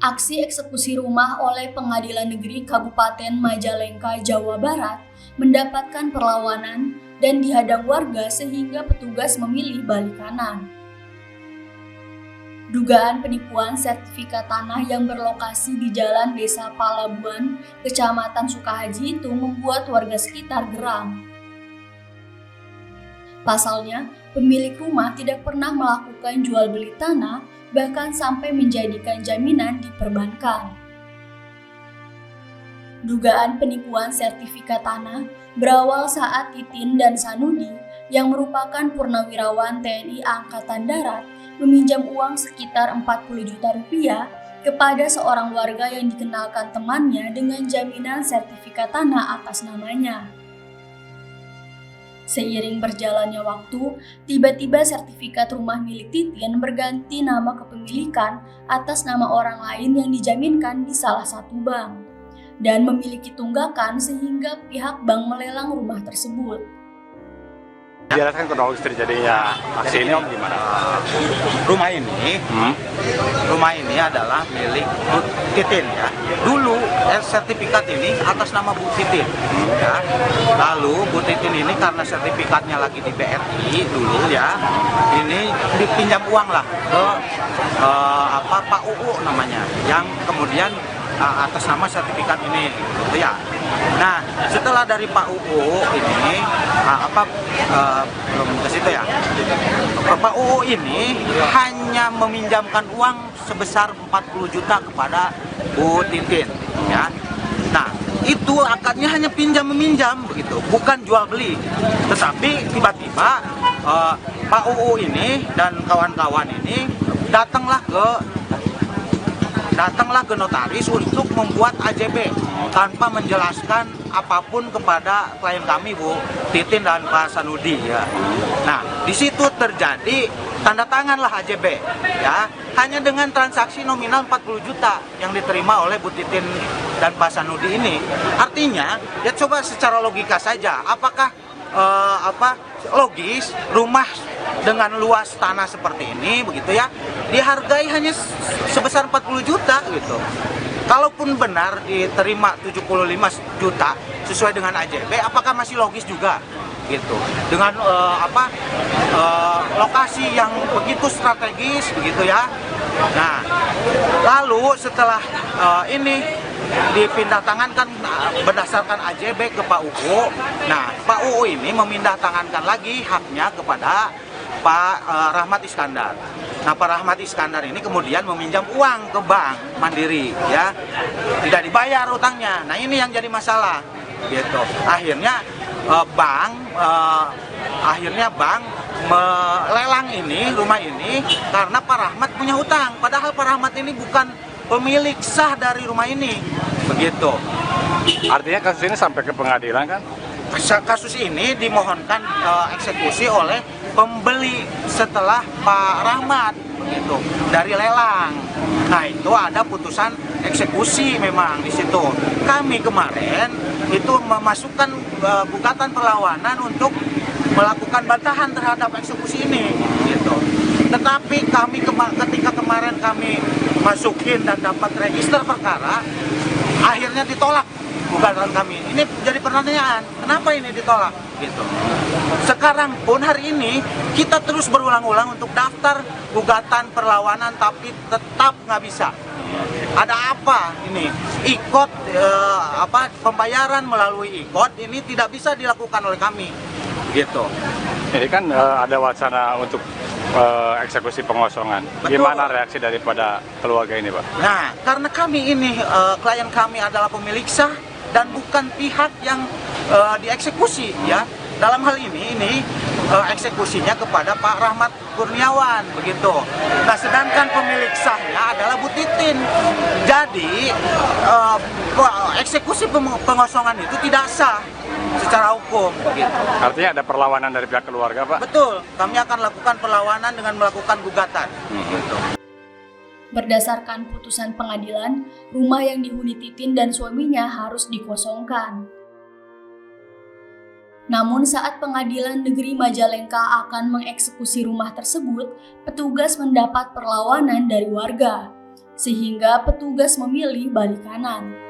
Aksi eksekusi rumah oleh Pengadilan Negeri Kabupaten Majalengka, Jawa Barat mendapatkan perlawanan dan dihadang warga sehingga petugas memilih balik kanan. Dugaan penipuan sertifikat tanah yang berlokasi di Jalan Desa Palabuan, Kecamatan Sukahaji itu membuat warga sekitar geram. Pasalnya, pemilik rumah tidak pernah melakukan jual beli tanah, bahkan sampai menjadikan jaminan di perbankan. Dugaan penipuan sertifikat tanah berawal saat Titin dan Sanudi yang merupakan purnawirawan TNI Angkatan Darat meminjam uang sekitar 40 juta rupiah kepada seorang warga yang dikenalkan temannya dengan jaminan sertifikat tanah atas namanya. Seiring berjalannya waktu, tiba-tiba sertifikat rumah milik Titin berganti nama kepemilikan atas nama orang lain yang dijaminkan di salah satu bank dan memiliki tunggakan sehingga pihak bank melelang rumah tersebut. Jelaskan kronologis terjadinya aksi ini Om gimana? Rumah ini adalah milik Bu Titin ya. Dulu sertifikat ini atas nama Bu Titin. Ya. Lalu Bu Titin ini karena sertifikatnya lagi di BRI dulu ya, ini dipinjam uang lah ke Pak UU namanya, yang kemudian atas nama sertifikat ini, gitu ya. Nah, setelah dari Pak UU ini, belum ke situ ya. Pak UU ini hanya meminjamkan uang sebesar 40 juta kepada Bu Titin, ya. Nah, itu akadnya hanya pinjam meminjam begitu, bukan jual beli. Tetapi tiba-tiba Pak UU ini dan kawan-kawan ini datanglah ke notaris untuk membuat AJB tanpa menjelaskan apapun kepada klien kami Bu Titin dan Pak Sanudi ya. Nah, di situ terjadi tanda tanganlah AJB ya, hanya dengan transaksi nominal 40 juta yang diterima oleh Bu Titin dan Pak Sanudi ini. Artinya, ya coba secara logika saja, apakah logis rumah dengan luas tanah seperti ini begitu ya dihargai hanya sebesar 40 juta gitu. Kalaupun benar diterima 75 juta sesuai dengan AJB, apakah masih logis juga gitu dengan lokasi yang begitu strategis begitu ya. Nah, lalu setelah ini dipindah tangankan berdasarkan AJB ke Pak UU. Nah, Pak UU ini memindah tangankan lagi haknya kepada Pak Rahmat Iskandar. Nah, Pak Rahmat Iskandar ini kemudian meminjam uang ke Bank Mandiri, ya, tidak dibayar utangnya. Nah, ini yang jadi masalah, gitu. Akhirnya bank melelang ini rumah ini karena Pak Rahmat punya hutang. Padahal Pak Rahmat ini bukan pemilik sah dari rumah ini, begitu. Artinya kasus ini sampai ke pengadilan kan? Kasus ini dimohonkan eksekusi oleh pembeli setelah Pak Rahmat, begitu, dari lelang. Nah, itu ada putusan eksekusi memang di situ. Kami kemarin itu memasukkan gugatan perlawanan untuk melakukan bantahan terhadap eksekusi ini, gitu. Tetapi kami ketika kemarin kami masukin dan dapat register perkara, akhirnya ditolak gugatan kami. Ini jadi pertanyaan, kenapa ini ditolak? Gitu. Sekarang pun hari ini kita terus berulang-ulang untuk daftar gugatan perlawanan, tapi tetap nggak bisa. Ada apa ini? Ikot pembayaran melalui ikot ini tidak bisa dilakukan oleh kami, gitu. Ini kan ada wacana untuk eksekusi pengosongan. Betul. Gimana reaksi daripada keluarga ini, Pak? Nah, karena kami ini klien kami adalah pemilik sah dan bukan pihak yang dieksekusi, ya. Dalam hal ini eksekusinya kepada Pak Rahmat Kurniawan, begitu. Nah, sedangkan pemilik sahnya adalah Bu Titin. Jadi eksekusi pengosongan itu tidak sah secara hukum, begitu. Artinya ada perlawanan dari pihak keluarga, Pak? Betul, kami akan lakukan perlawanan dengan melakukan gugatan, gitu. Berdasarkan putusan pengadilan, rumah yang dihuni Titin dan suaminya harus dikosongkan. Namun saat Pengadilan Negeri Majalengka akan mengeksekusi rumah tersebut, petugas mendapat perlawanan dari warga. sehingga petugas memilih balik kanan.